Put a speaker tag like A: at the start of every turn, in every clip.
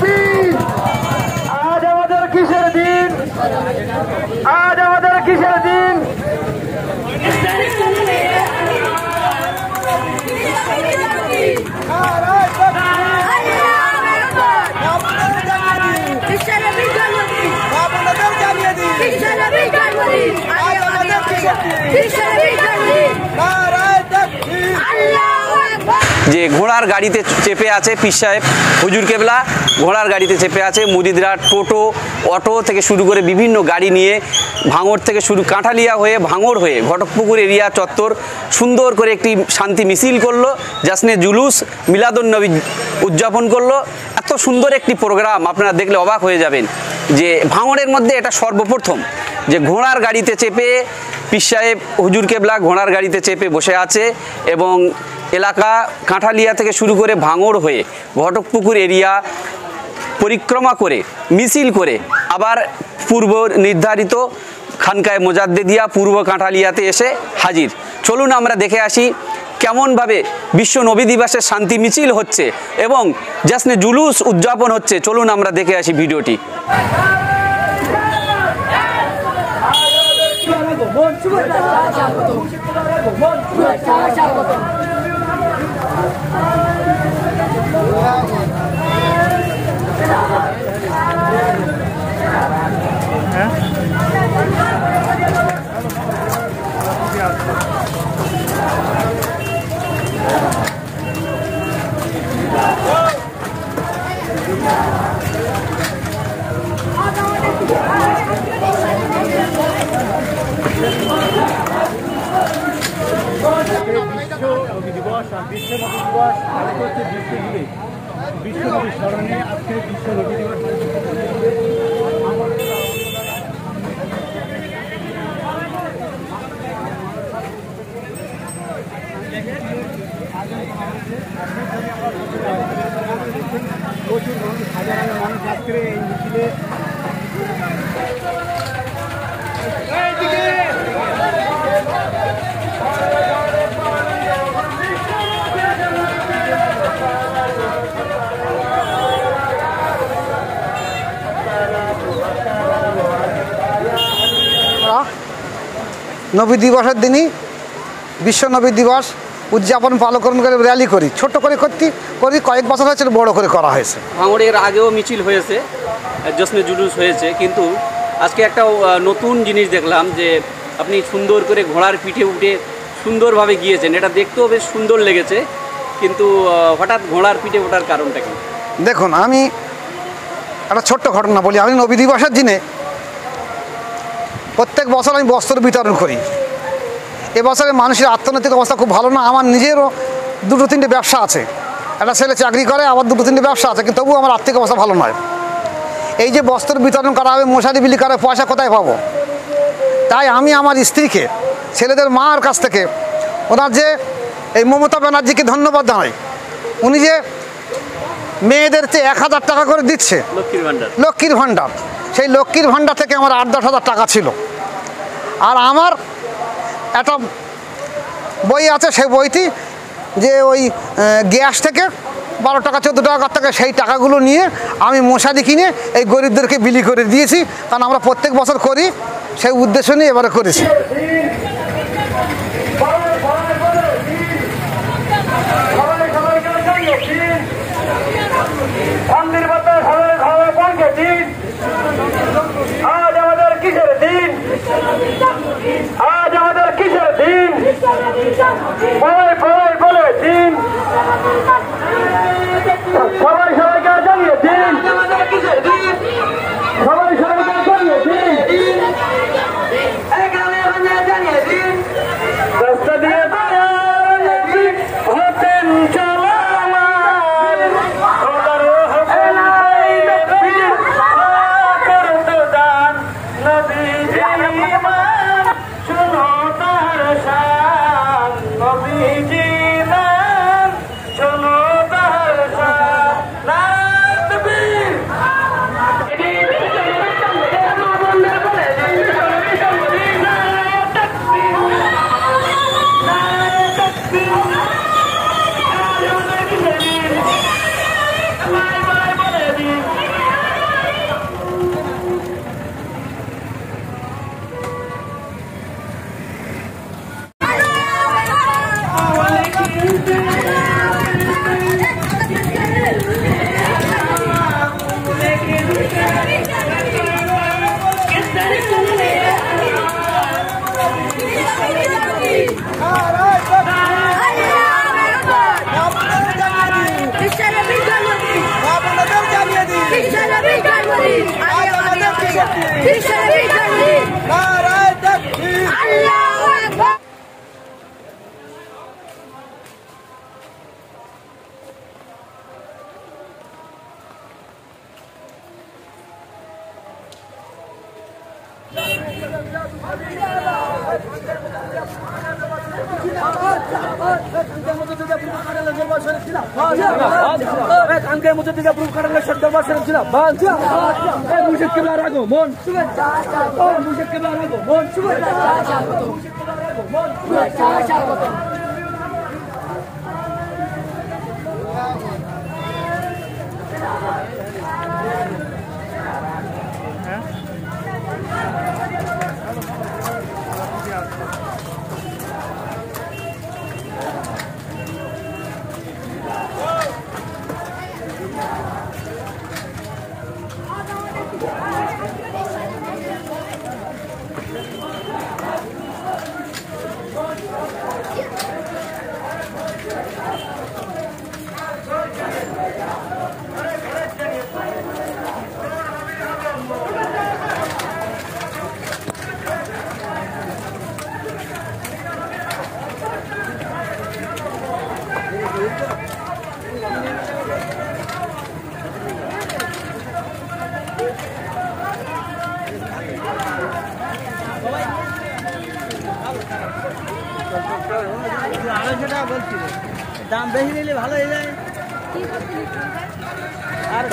A: দিন? আজ আমাদের কিসের দিন? আজ আমাদের কিসের দিন?
B: যে ঘোড়ার গাড়িতে চেপে আছে পীর সাহেব হুজুর কেবলা, ঘোড়ার গাড়িতে চেপে আছে। মুরিদরা টোটো, অটো থেকে শুরু করে বিভিন্ন গাড়ি নিয়ে ভাঙড় থেকে শুরু কাঁঠালিয়া হয়ে ভাঙড় হয়ে ঘটকপুকুর এরিয়া চত্বর সুন্দর করে একটি শান্তি মিছিল করলো, জাসনে জুলুস মিলাদুন্নবী উদযাপন করলো। এত সুন্দর একটি প্রোগ্রাম আপনারা দেখলে অবাক হয়ে যাবেন যে ভাঙড়ের মধ্যে এটা সর্বপ্রথম যে ঘোড়ার গাড়িতে চেপে পীর সাহেব হুজুর কেবলা ঘোড়ার গাড়িতে চেপে বসে আছে এবং এলাকা কাঁঠালিয়া থেকে শুরু করে ভাঙড় হয়ে ঘটকপুকুর এরিয়া পরিক্রমা করে মিছিল করে আবার পূর্ব নির্ধারিত খানকায় মোজাদ্দেদিয়া পূর্ব কাঁঠালিয়াতে এসে হাজির। চলুন আমরা দেখে আসি কেমনভাবে বিশ্ব নবী দিবসের শান্তি মিছিল হচ্ছে এবং জাসনে জুলুস উদযাপন হচ্ছে। চলুন আমরা দেখে আসি ভিডিওটি।
C: বিশ্ব নবী দিবস পালিত হচ্ছে বিশ্বজুড়ে। বিশ্ব নবী স্মরণে আজকে বিশ্ব নবী দিবস প্রচুর মানুষ, হাজার হাজার মানুষ আজকে এই মিছিলে
D: নবী দিবসের দিনই বিশ্ব নবী দিবস উদযাপন পালন করে র্যালি করি, ছোট্ট করে করি কয়েক বছর হয়েছে বড় করে করা হয়েছে।
B: ভাঙড়ের আগেও মিছিল হয়েছে, জশ্নে জুলুস হয়েছে, কিন্তু আজকে একটা নতুন জিনিস দেখলাম যে আপনি সুন্দর করে ঘোড়ার পিঠে উঠে সুন্দরভাবে গিয়েছেন। এটা দেখতেও বেশ সুন্দর লেগেছে, কিন্তু হঠাৎ ঘোড়ার পিঠে ওঠার কারণটা কি?
D: দেখুন, আমি একটা ছোট্ট ঘটনা বলি। আমি নবী দিবসের দিনে প্রত্যেক বছর আমি বস্ত্র বিতরণ করি। এবছরে মানুষের অর্থনৈতিক অবস্থা খুব ভালো না। আমার নিজেরও দুটো তিনটে ব্যবসা আছে, একটা ছেলে চাকরি করে, আবার দুটো তিনটে ব্যবসা আছে, কিন্তু তবুও আমার আর্থিক অবস্থা ভালো নয়। এই যে বস্ত্র বিতরণ করা হবে, মশারি বিলি করার পয়সা কোথায় পাবো? তাই আমি আমার স্ত্রীকে ছেলেদের মার কাছ থেকে ওনার যে এই মমতা ব্যানার্জিকে ধন্যবাদ জানাই। উনি যে মেয়েদের 1000 টাকা করে দিচ্ছে লক্ষ্মীর ভাণ্ডার, সেই লক্ষ্মীর ভাণ্ডার থেকে আমার 8-10 হাজার টাকা ছিল। আর আমার একটা বই আছে, সেই বইটি যে ওই গ্যাস থেকে 12 টাকা 14 টাকা থেকে সেই টাকাগুলো নিয়ে আমি মশারি কিনে এই গরিবদেরকে বিলি করে দিয়েছি। কারণ আমরা প্রত্যেক বছর করি, সেই উদ্দেশ্য নিয়ে এবারে করেছি।
A: আজ আমাদের কিসের দিন? আজ আমাদের কিসের দিন? সবাই সবাই বলে দিন, সবাই সবাইকে জানিয়ে দিন, সবাই সবাইকে জানিয়ে দিন, জানিয়ে দিন। রাস্তা দিয়ে হতেন নবী
E: দাম বেশি নিলে ভালো হয়ে যায় আর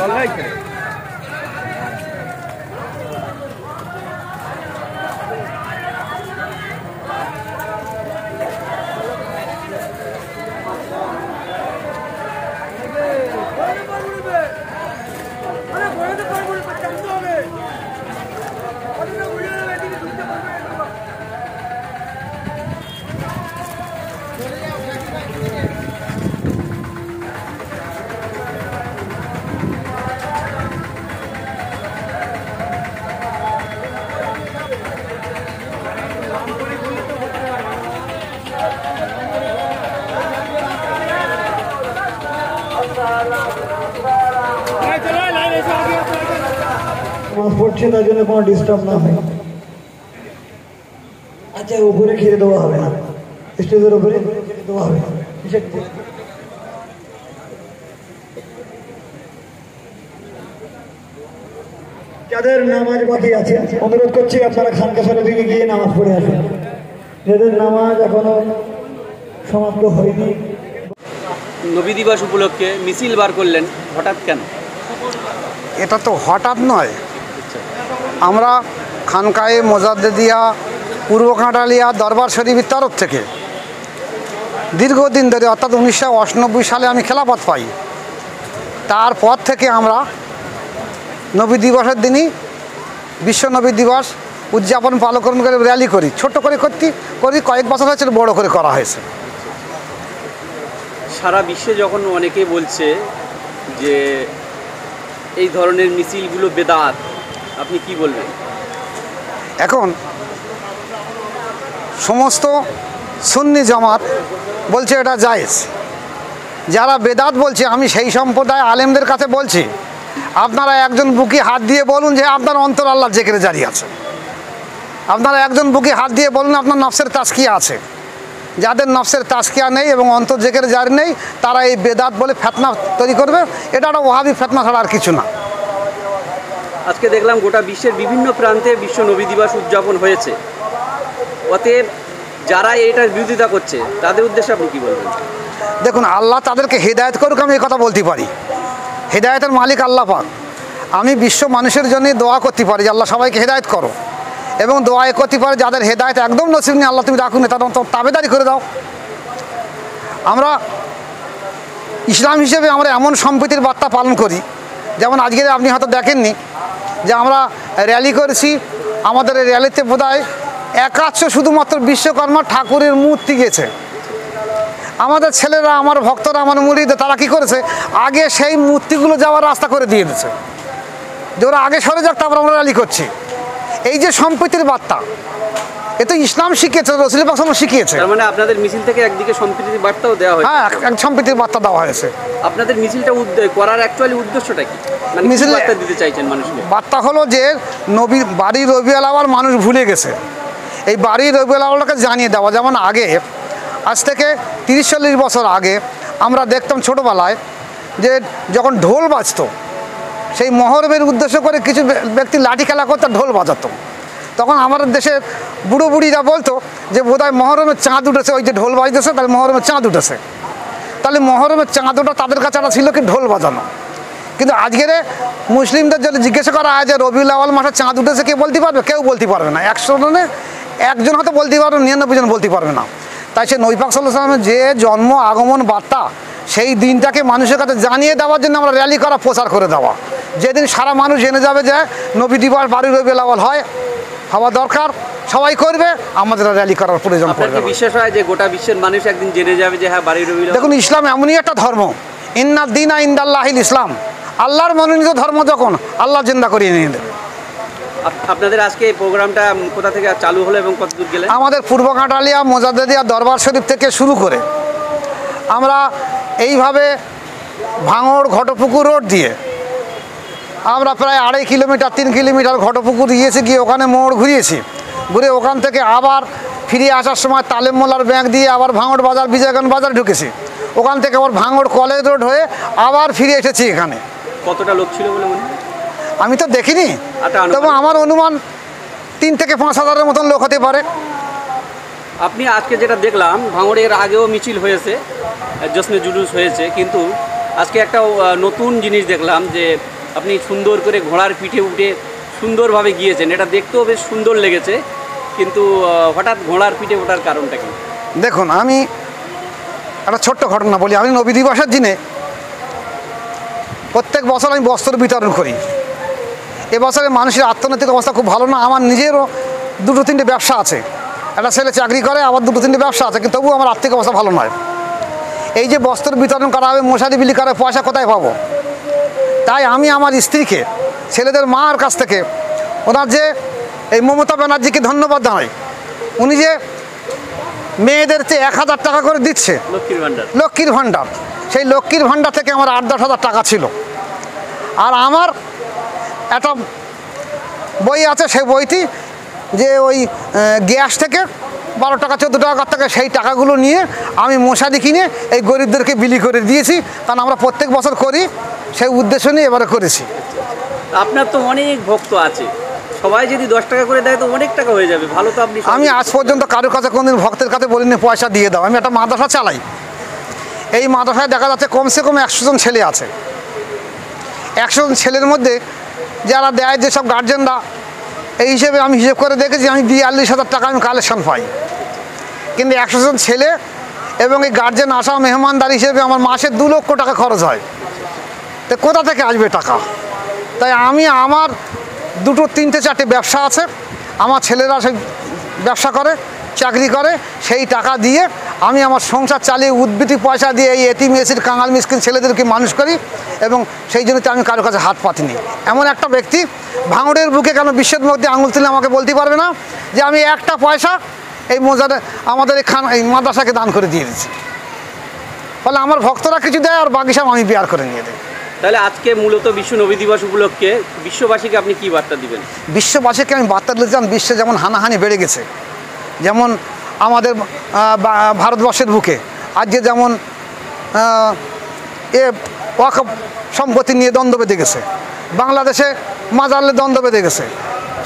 F: পড়ছে তার জন্য কোনো ডিস্টার্ব না হয়। আচ্ছা, উপরে খেতে দেওয়া হবে না, স্টেজের উপরে খেতে দেওয়া হবে না। যাদের নামাজ বাকি আছে অনুরোধ করছি আপনারা খানকাছাড়ের দিকে গিয়ে নামাজ পড়ে আসেন, যাদের নামাজ এখনো সমাপ্ত হয়নি।
B: নবী দিবস উপলক্ষে মিছিল বার করলেন হঠাৎ কেন?
D: এটা তো হঠাৎ নয়, আমরা খানকায়ে মোজাদ্দেদিয়া পূর্ব কাঁটালিয়া দরবার শরীফের তরফ থেকে দীর্ঘদিন ধরে অর্থাৎ 1998 সালে আমি খেলাফত পাই। তারপর থেকে আমরা নবী দিবসের দিনই বিশ্ব নবী দিবস উদযাপন পালন করে র্যালি করি, ছোট করে করি, কয়েক বছর হয়েছে বড় করে করা হয়েছে।
B: সারা বিশ্বে যখন অনেকে বলছে যে এই ধরনের মিছিলগুলো বেদাত, আপনি কি বলবেন?
D: এখন সমস্ত সুন্নি জামাত বলছে এটা জায়েজ, যারা বেদাত বলছে আমি সেই সম্প্রদায় আলেমদের কাছে বলছি আপনারা একজন বুকে হাত দিয়ে বলুন যে আপনার অন্তর আল্লাহর জিকিরে জারি আছে, আপনারা একজন বুকে হাত দিয়ে বলুন আপনার নফসের তাজকিয়া আছে। যাদের নফসের তাজকিয়া নেই এবং অন্তর জিকিরে জারি নেই তারা এই বেদাত বলে ফিতনা তৈরি করবে, এটা একটা ওয়াহাবি ফিতনা ছাড়া আর কিছু না।
B: আজকে দেখলাম গোটা বিশ্বের বিভিন্ন প্রান্তে বিশ্ব নবী দিবস উদযাপন হয়েছে, অতএব যারা এইটার বিরোধিতা করছে তাদের উদ্দেশ্যে আপনি কী বলবেন?
D: দেখুন, আল্লাহ তাদেরকে হেদায়েত করুক, আমি এই কথা বলতে পারি। হেদায়েতের মালিক আল্লাহ পাক। আমি বিশ্ব মানুষের জন্য দোয়া করতে পারি যে আল্লাহ সবাইকে হেদায়েত করো, এবং দোয়া করতে পারি যাদের হেদায়েত একদম নসিব নেই আল্লাহ তুমি রাখুন, তাদের তাবেদারি করে দাও। আমরা ইসলাম হিসেবে আমরা এমন সম্প্রীতির বার্তা পালন করি, যেমন আজকে আপনি হয়তো দেখেননি যে আমরা র্যালি করেছি, আমাদের এই র্যালিতে বোধহয় 100 শুধুমাত্র বিশ্বকর্মা ঠাকুরের মূর্তি গেছে। আমাদের ছেলেরা, আমার ভক্তরা, আমার মুরিদ, তারা কী করেছে, আগে সেই মূর্তিগুলো যাওয়ার রাস্তা করে দিয়ে দিয়েছে যে ওরা আগে সরে যাক, তারপর আমরা র্যালি করছি। এই যে সম্প্রীতির বার্তা, এ তো ইসলাম শিখিয়েছে, রসুল পাক শিখিয়েছে।
B: তার মানে আপনাদের মিছিল থেকে একদিকে সম্প্রীতির বার্তাও দেওয়া হয়েছে?
D: হ্যাঁ, এক সম্প্রীতির বার্তা দেওয়া হয়েছে।
B: আপনাদের মিছিলটা করার অ্যাকচুয়ালি উদ্দেশ্যটা কি? মানে কি
D: মিছিলে
B: বার্তা দিতে চাইছেন মানুষকে?
D: বার্তা হলো যে বাড়ির রবিউল আউয়াল মানুষ ভুলে গেছে। এই বাড়ির রবিউল আউয়ালকে জানিয়ে দেওয়া, যেমন আগে আজ থেকে 30-40 বছর আগে আমরা দেখতাম ছোটোবেলায় যে যখন ঢোল বাজতো, সেই মহরমের উদ্দেশ্য করে কিছু ব্যক্তি লাঠি খেলা করতে ঢোল বাজাতো। তখন আমাদের দেশের বুড়ো বুড়িরা বলতো যে বোধহয় মহরমের চাঁদ উঠেছে, ওই যে ঢোল বাজতেছে তাহলে মহরমের চাঁদ উঠেছে। তাহলে মহরমের চাঁদ ওঠা তাদের কাছে একটা ছিল কি ঢোল বাজানো। কিন্তু আজকের মুসলিমদের যদি জিজ্ঞাসা করা হয় যে রবিউল আউয়াল মাসে চাঁদ উঠেছে, কে বলতে পারবে? কেউ বলতে পারবে না। 100 জনে 1 জন হয়তো বলতে পারবে, 99 জন বলতে পারবে না। তাই সে নবী পাক সাল্লাল্লাহু আলাইহি ওয়াসাল্লামের যে জন্ম আগমন বার্তা, সেই দিনটাকে মানুষের কাছে জানিয়ে দেওয়ার জন্য আমরা র্যালি করা, প্রচার করে দেওয়া। যেদিন সারা মানুষ জেনে যাবে যে নবী দিবস বাড়ি রবিউল আউয়াল হয়, হওয়া দরকার, সবাই করবে, আমাদের র্যালি করার প্রয়োজন পড়বে।
B: আপনার কি বিশ্বাস হয় যে গোটা বিশ্বের মানুষ একদিন জেনে যাবে যে হ্যাঁ বাড়ি রবিউল আউয়াল?
D: দেখুন, ইসলাম এমনই একটা ধর্ম, ইন্না দীনা ইনদাল্লাহিল ইসলাম। আল্লাহর মনোনীত ধর্ম যখন, আল্লাহ জিন্দা করিয়ে নিয়ে দেবে।
B: আপনাদের আজকে এই প্রোগ্রামটা কোথা থেকে চালু হলো এবং কত দূর গেলেন?
D: আমাদের পূর্ব কাঁঠালিয়া মোজাদ্দেদিয়া দরবার শরীফ থেকে শুরু করে আমরা এইভাবে ভাঙড় ঘটপুকুর রোড দিয়ে আমরা প্রায় 2.5 কিলোমিটার 3 কিলোমিটার ঘটপুকুর গিয়েছি, গিয়ে ওখানে মোড় ঘুরিয়েছি, ঘুরে ওখান থেকে আবার ফিরে আসার সময় তালেম মোল্লার ব্যাংক দিয়ে আবার ভাঙড় বাজার, বিজয়গঞ্জ বাজার ঢুকেছি। ওখান থেকে আবার ভাঙড় কলেজ রোড হয়ে আবার ফিরে এসেছি এখানে।
B: কতটা লোক ছিল বলে মনে হয়?
D: আমি তো দেখিনি, তবে আমার অনুমান 3 থেকে 5 হাজারের মতন লোক হতে পারে।
B: আপনি আজকে যেটা দেখলাম, ভাঙড়ের আগেও মিছিল হয়েছে, জশ্নে জুলুস হয়েছে, কিন্তু আজকে একটা নতুন জিনিস দেখলাম যে আপনি সুন্দর করে ঘোড়ার পিঠে উঠে সুন্দরভাবে গিয়েছেন। এটা দেখতেও বেশ সুন্দর লেগেছে, কিন্তু হঠাৎ ঘোড়ার পিঠে ওঠার কারণটা কি?
D: দেখুন, আমি একটা ছোট্ট ঘটনা বলি। আমি নবী দিবসের দিনে প্রত্যেক বছর আমি বস্ত্র বিতরণ করি। এবছরে মানুষের অর্থনৈতিক অবস্থা খুব ভালো না। আমার নিজেরও 2-3টে ব্যবসা আছে, একটা ছেলে চাকরি করে, আবার 2-3টে ব্যবসা আছে, কিন্তু তবুও আমার আর্থিক অবস্থা ভালো নয়। এই যে বস্ত্র বিতরণ করা হবে, মশারি বিলি করার পয়সা কোথায় পাবো? তাই আমি আমার স্ত্রীকে, ছেলেদের মার কাছ থেকে, ওনার যে এই মমতা ব্যানার্জিকে ধন্যবাদ জানাই। উনি যে মেয়েদেরকে 1000 টাকা করে দিচ্ছে লক্ষ্মীর ভাণ্ডার, সেই লক্ষ্মীর ভাণ্ডার থেকে আমার 8-10 হাজার টাকা ছিল। আর আমার একটা বই আছে, সেই বইটি যে ওই গ্যাস থেকে 12 টাকা 14 টাকা থেকে সেই টাকাগুলো নিয়ে আমি মশারি কিনে এই গরিবদেরকে বিলি করে দিয়েছি। কারণ আমরা প্রত্যেক বছর করি, সেই উদ্দেশ্য নিয়ে এবারে করেছি।
B: আপনার তো অনেক ভক্ত আছে, সবাই যদি 10 টাকা করে দেয় তো অনেক টাকা হয়ে যাবে। ভালো তো আপনি।
D: আমি আজ পর্যন্ত কারোর কাছে কোনদিন ভক্তের কাছে বলিনি পয়সা দিয়ে দাও। আমি একটা মাদ্রাসা চালাই, এই মাদ্রাসায় দেখা যাচ্ছে কমসে কম 100 জন ছেলে আছে। 100 জন ছেলের মধ্যে যারা দেয়, যেসব গার্জেনরা, এই হিসেবে আমি হিসেব করে দেখেছি আমি 42,000 টাকা আমি কালেকশন পাই। কিন্তু 100 জন ছেলে এবং এই গার্জেন আসা মেহমানদার হিসেবে আমার মাসে 2 লক্ষ টাকা খরচ হয়। তো কোথা থেকে আসবে টাকা? তাই আমি আমার 2, 3, 4টে ব্যবসা আছে, আমার ছেলেরা সেই ব্যবসা করে, চাকরি করে, সেই টাকা দিয়ে আমি আমার সংসার চালিয়ে উদ্বৃত্তি পয়সা দিয়ে এই এতিম এসির কাঙাল মিসকিন ছেলেদেরকে মানুষ করি, এবং সেই জন্য তো আমি কারোর কাছে হাত পাতিনি। এমন একটা ব্যক্তি ভাঙড়ের বুকে কেন বিশ্বের মধ্যে আঙুল তুলে আমাকে বলতে পারবে না যে আমি একটা পয়সা এই মোজারে আমাদের এই মাদ্রাসাকে দান করে দিয়ে দিচ্ছি। ফলে আমার ভক্তরা কিছু দেয় আর বাকি সব আমি বিয়ার করে নিয়ে দেয়।
B: তাহলে আজকে মূলত বিশ্ব নবী দিবস উপলক্ষে বিশ্ববাসীকে আপনি কি বার্তা দিবেন?
D: বিশ্ববাসীকে আমি বার্তা দিলাম, বিশ্বে যেমন হানাহানি বেড়ে গেছে, যেমন আমাদের ভারতবর্ষের বুকে আজকে যেমন ওয়াকফ সম্পত্তি নিয়ে দ্বন্দ্ব বেঁধে গেছে, বাংলাদেশে মাজারে দ্বন্দ্ব বেঁধে গেছে,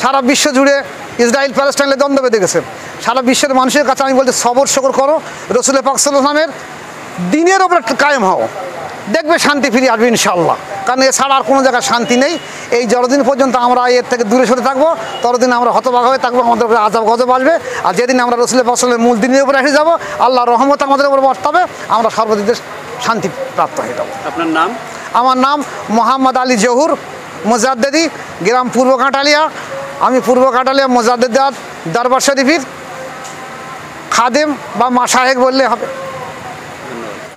D: সারা বিশ্ব জুড়ে ইসরায়েল প্যালেস্টাইনে দ্বন্দ্ব বেঁধে গেছে। সারা বিশ্বের মানুষের কাছে আমি বলতে সবর শকর করো, রসুল পাক সাল্লাল্লাহু আলাইহি ওয়াসাল্লামের দিনের ওপরে কায়েম হও, দেখবে শান্তি ফিরে আসবে ইনশাআল্লাহ। কারণ এছাড়া আর কোনো জায়গায় শান্তি নেই। এই যতদিন পর্যন্ত আমরা এর থেকে দূরে সরে থাকবো, ততদিন আমরা হতভাগ হয়ে থাকবো, আমাদের উপরে আযাব গজব আসবে। আর যেদিন আমরা রসুল পাক সাল্লাল্লাহু আলাইহি ওয়াসাল্লামের মূল দিনের উপরে এসে যাবো, আল্লাহর রহমত আমাদের উপর বর্তাবে, আমরা সর্বদিক শান্তি প্রাপ্ত হয়ে যাবো।
B: আপনার নাম?
D: আমার নাম মোহাম্মদ আলী জহুর, মোজাদ্দেদি, গ্রাম পূর্ব কাঁঠালিয়া। আমি পূর্ব কাঁঠালিয়া মোজাদ্দেদ দরবার শরীফের খাদেম বা মাশায়েখ বললে হবে।